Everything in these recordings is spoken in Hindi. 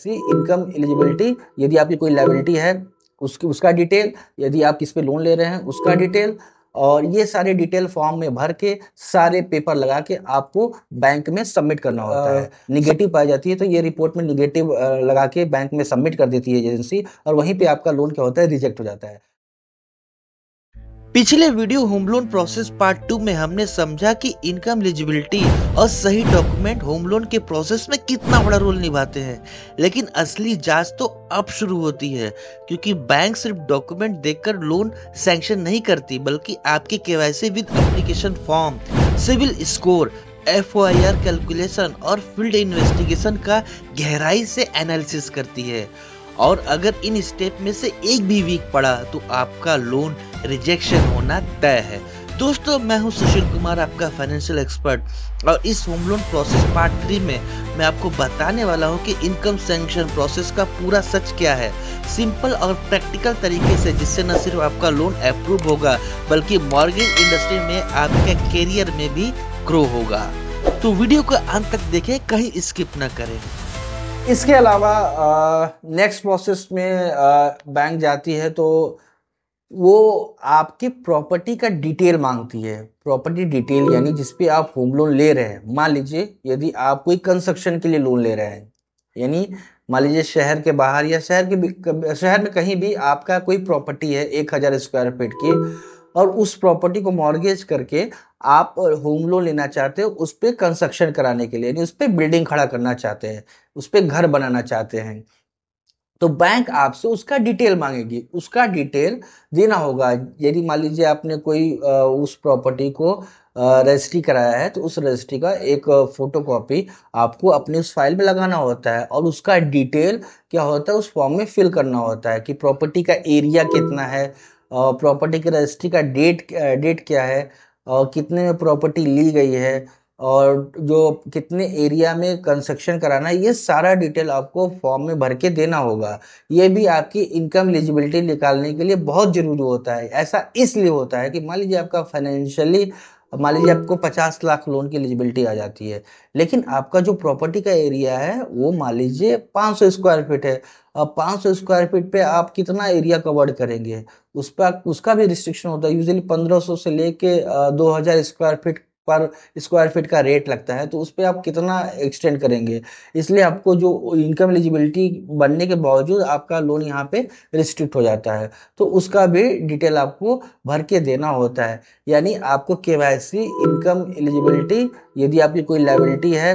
इनकम एलिजिबिलिटी, यदि आपकी कोई लायबिलिटी है उसका डिटेल, यदि आप किस पे लोन ले रहे हैं उसका डिटेल, और ये सारे डिटेल फॉर्म में भर के सारे पेपर लगा के आपको बैंक में सबमिट करना होता है। निगेटिव पाई जाती है तो ये रिपोर्ट में निगेटिव लगा के बैंक में सबमिट कर देती है एजेंसी, और वहीं पे आपका लोन क्या होता है, रिजेक्ट हो जाता है। पिछले video home loan process part 2 में हमने समझा कि इनकम एलिजिबिलिटी और सही डॉक्यूमेंट होम लोन के प्रोसेस में कितना बड़ा रोल निभाते हैं। लेकिन असली जांच तो अब शुरू होती है, क्योंकि बैंक सिर्फ डॉक्यूमेंट देखकर लोन सैंक्शन नहीं करती, बल्कि आपके KYC with application form, civil score, FOIR calculation और फील्ड इन्वेस्टिगेशन का गहराई से एनालिसिस करती है। और अगर इन स्टेप में से एक भी वीक पड़ा तो आपका लोन रिजेक्शन होना तय है। दोस्तों, मैं हूं सुशील कुमार, आपका फाइनेंशियल एक्सपर्ट, और इस होम लोन प्रोसेस पार्ट 3 में मैं आपको बताने वाला हूं कि इनकम सैंक्शन प्रोसेस का पूरा सच क्या है, सिंपल और प्रैक्टिकल तरीके से, जिससे न सिर्फ आपका लोन अप्रूव होगा बल्कि मॉर्गेज इंडस्ट्री में आपके करियर में भी ग्रो होगा। तो वीडियो को अंत तक देखें, कहीं स्किप न करें। इसके अलावा नेक्स्ट प्रोसेस में बैंक जाती है तो वो आपकी प्रॉपर्टी का डिटेल मांगती है। प्रॉपर्टी डिटेल यानी जिसपे आप होम लोन ले रहे हैं। मान लीजिए यदि आप कोई कंस्ट्रक्शन के लिए लोन ले रहे हैं, यानी मान लीजिए शहर के बाहर या शहर में कहीं भी आपका कोई प्रॉपर्टी है 1000 स्क्वायर फीट की, और उस प्रॉपर्टी को मॉर्गेज करके आप होम लोन लेना चाहते हो उस पर कंस्ट्रक्शन कराने के लिए, यानी उस पर बिल्डिंग खड़ा करना चाहते हैं, उस पर घर बनाना चाहते हैं, तो बैंक आपसे उसका डिटेल मांगेगी। उसका डिटेल देना होगा। यदि मान लीजिए आपने कोई उस प्रॉपर्टी को रजिस्ट्री कराया है तो उस रजिस्ट्री का एक फोटोकॉपी आपको अपनी उस फाइल में लगाना होता है, और उसका डिटेल क्या होता है उस फॉर्म में फिल करना होता है कि प्रॉपर्टी का एरिया कितना है, प्रॉपर्टी की रजिस्ट्री का डेट क्या है, और कितने में प्रॉपर्टी ली गई है, और जो कितने एरिया में कंस्ट्रक्शन कराना है, ये सारा डिटेल आपको फॉर्म में भर के देना होगा। ये भी आपकी इनकम एलिजिबिलिटी निकालने के लिए बहुत जरूरी होता है। ऐसा इसलिए होता है कि मान लीजिए आपका फाइनेंशियली, मान लीजिए आपको 50 लाख लोन की एलिजिबिलिटी आ जाती है, लेकिन आपका जो प्रॉपर्टी का एरिया है वो मान लीजिए 500 स्क्वायर फीट है। अब 500 स्क्वायर फीट पे आप कितना एरिया कवर करेंगे, उस पर उसका भी रिस्ट्रिक्शन होता है। यूजुअली 1500 से लेके 2000 स्क्वायर फीट पर स्क्वायर फीट का रेट लगता है, तो उस पर आप कितना एक्सटेंड करेंगे। इसलिए आपको जो इनकम एलिजिबिलिटी बनने के बावजूद आपका लोन यहाँ पे रिस्ट्रिक्ट हो जाता है, तो उसका भी डिटेल आपको भर के देना होता है। यानी आपको केवाईसी, इनकम एलिजिबिलिटी, यदि आपकी कोई लायबिलिटी है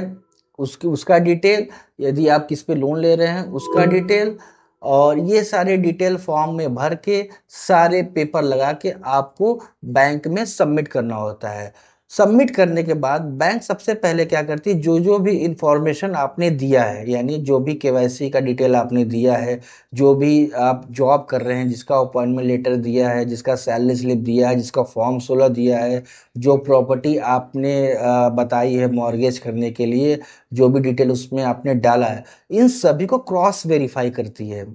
उसका डिटेल, यदि आप किस पे लोन ले रहे हैं उसका डिटेल, और ये सारे डिटेल फॉर्म में भर के सारे पेपर लगा के आपको बैंक में सबमिट करना होता है। सबमिट करने के बाद बैंक सबसे पहले क्या करती है, जो जो भी इंफॉर्मेशन आपने दिया है, यानी जो भी केवाईसी का डिटेल आपने दिया है, जो भी आप जॉब कर रहे हैं, जिसका अपॉइंटमेंट लेटर दिया है, जिसका सैलरी स्लिप दिया है, जिसका फॉर्म 16 दिया है, जो प्रॉपर्टी आपने बताई है मॉर्गेज करने के लिए, जो भी डिटेल उसमें आपने डाला है, इन सभी को क्रॉस वेरीफाई करती है।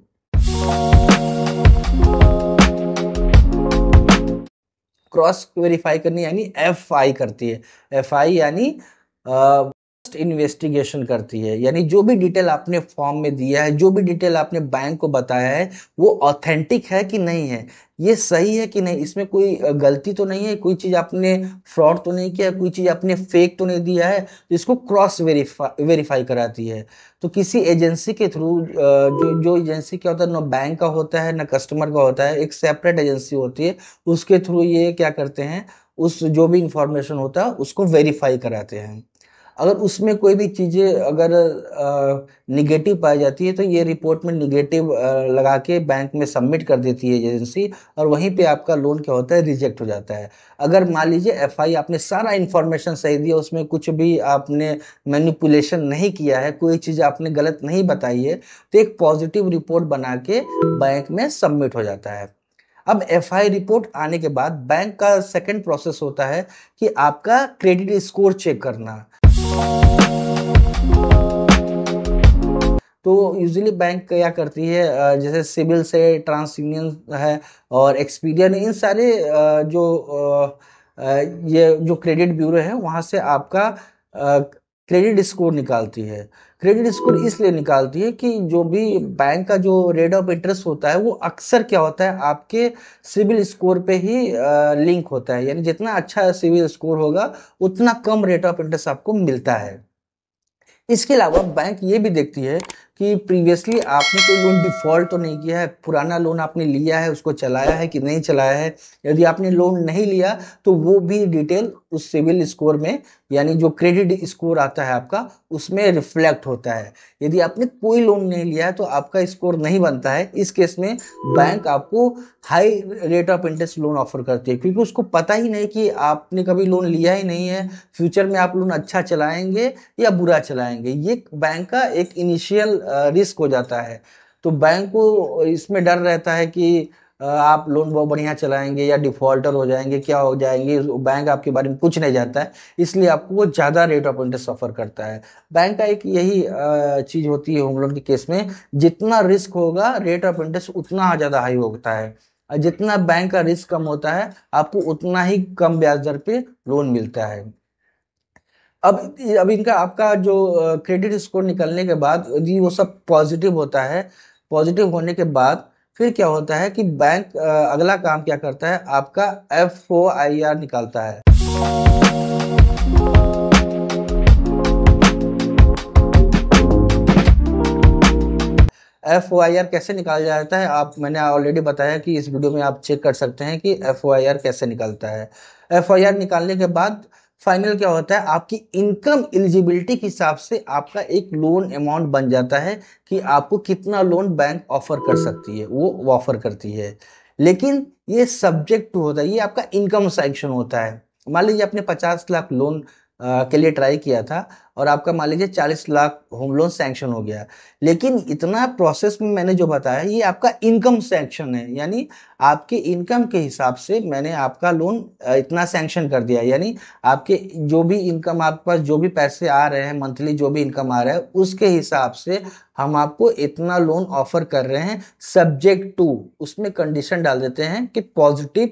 क्रॉस वेरीफाई करनी यानी FI करती है। FI यानी इन्वेस्टिगेशन करती है, यानी जो भी डिटेल आपने फॉर्म में दिया है, जो भी डिटेल आपने बैंक को बताया है, वो ऑथेंटिक है कि नहीं है, ये सही है कि नहीं, इसमें कोई गलती तो नहीं है, कोई चीज आपने फ्रॉड तो नहीं किया, कोई चीज आपने फेक तो नहीं दिया है, तो इसको क्रॉस वेरीफाई कराती है। तो किसी एजेंसी के थ्रू, जो एजेंसी क्या होता है, ना बैंक का होता है ना कस्टमर का होता है, एक सेपरेट एजेंसी होती है, उसके थ्रू ये क्या करते हैं, उस जो भी इंफॉर्मेशन होता है उसको वेरीफाई कराते हैं। अगर उसमें कोई भी चीजें अगर निगेटिव पाई जाती है तो ये रिपोर्ट में निगेटिव लगा के बैंक में सबमिट कर देती है एजेंसी, और वहीं पे आपका लोन क्या होता है, रिजेक्ट हो जाता है। अगर मान लीजिए FI आपने सारा इंफॉर्मेशन सही दिया, उसमें कुछ भी आपने मैनिपुलेशन नहीं किया है, कोई चीज आपने गलत नहीं बताई है, तो एक पॉजिटिव रिपोर्ट बना के बैंक में सबमिट हो जाता है। अब FI रिपोर्ट आने के बाद बैंक का सेकंड प्रोसेस होता है कि आपका क्रेडिट स्कोर चेक करना। तो यूजुअली बैंक क्या करती है, जैसे सिविल से ट्रांसयूनियन है और एक्सपीडियन, इन सारे जो ये जो क्रेडिट ब्यूरो है वहां से आपका क्रेडिट स्कोर निकालती है। क्रेडिट स्कोर इसलिए निकालती है कि जो भी बैंक का जो रेट ऑफ इंटरेस्ट होता है वो अक्सर क्या होता है आपके सिविल स्कोर पे ही लिंक होता है, यानी जितना अच्छा सिविल स्कोर होगा उतना कम रेट ऑफ इंटरेस्ट आपको मिलता है। इसके अलावा बैंक ये भी देखती है कि प्रीवियसली आपने कोई लोन डिफॉल्ट तो नहीं किया है, पुराना लोन आपने लिया है उसको चलाया है कि नहीं चलाया है। यदि आपने लोन नहीं लिया तो वो भी डिटेल उस सिविल स्कोर में, यानी जो क्रेडिट स्कोर आता है आपका, उसमें रिफ्लेक्ट होता है। यदि आपने कोई लोन नहीं लिया है तो आपका स्कोर नहीं बनता है। इस केस में बैंक आपको high rate of interest loan offer करती है, क्योंकि उसको पता ही नहीं कि आपने कभी लोन लिया ही नहीं है, फ्यूचर में आप लोन अच्छा चलाएंगे या बुरा चलाएंगे। ये बैंक का एक इनिशियल रिस्क हो जाता है। तो बैंक को इसमें डर रहता है कि आप लोन बहुत बढ़िया चलाएंगे या डिफॉल्टर हो जाएंगे, क्या हो जाएंगे, बैंक आपके बारे में कुछ नहीं जानता है, इसलिए आपको वो ज़्यादा रेट ऑफ इंटरेस्ट ऑफर करता है। बैंक का एक यही चीज़ होती है होम लोन के केस में, जितना रिस्क होगा रेट ऑफ इंटरेस्ट उतना ज़्यादा हाई होता है, और जितना बैंक का रिस्क कम होता है आपको उतना ही कम ब्याज दर पे लोन मिलता है। अब इनका आपका जो क्रेडिट स्कोर निकलने के बाद यदि वो सब पॉजिटिव होता है, पॉजिटिव होने के बाद फिर क्या होता है कि बैंक अगला काम क्या करता है, आपका FOIR निकालता है। FOIR कैसे निकाला जाता है, मैंने ऑलरेडी बताया कि इस वीडियो में आप चेक कर सकते हैं कि FOIR कैसे निकलता है। FOIR निकालने के बाद फाइनल क्या होता है, आपकी इनकम एलिजिबिलिटी के हिसाब से आपका एक लोन अमाउंट बन जाता है कि आपको कितना लोन बैंक ऑफर कर सकती है, वो ऑफर करती है। लेकिन ये सब्जेक्ट टू होता है, ये आपका इनकम सैंक्शन होता है। मान लीजिए आपने 50 लाख लोन के लिए ट्राई किया था और आपका मान लीजिए 40 लाख होम लोन सैंक्शन हो गया, लेकिन इतना प्रोसेस में मैंने जो बताया ये आपका इनकम सैंक्शन है, यानी आपके इनकम के हिसाब से मैंने आपका लोन इतना सैंक्शन कर दिया। यानी आपके जो भी इनकम, आपके पास जो भी पैसे आ रहे हैं, मंथली जो भी इनकम आ रहा है उसके हिसाब से हम आपको इतना लोन ऑफर कर रहे हैं, सब्जेक्ट टू, उसमें कंडीशन डाल देते हैं कि positive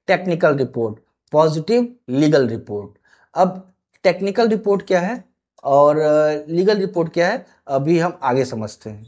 technical report, positive legal report. अब टेक्निकल रिपोर्ट क्या है और लीगल रिपोर्ट क्या है, अभी हम आगे समझते हैं।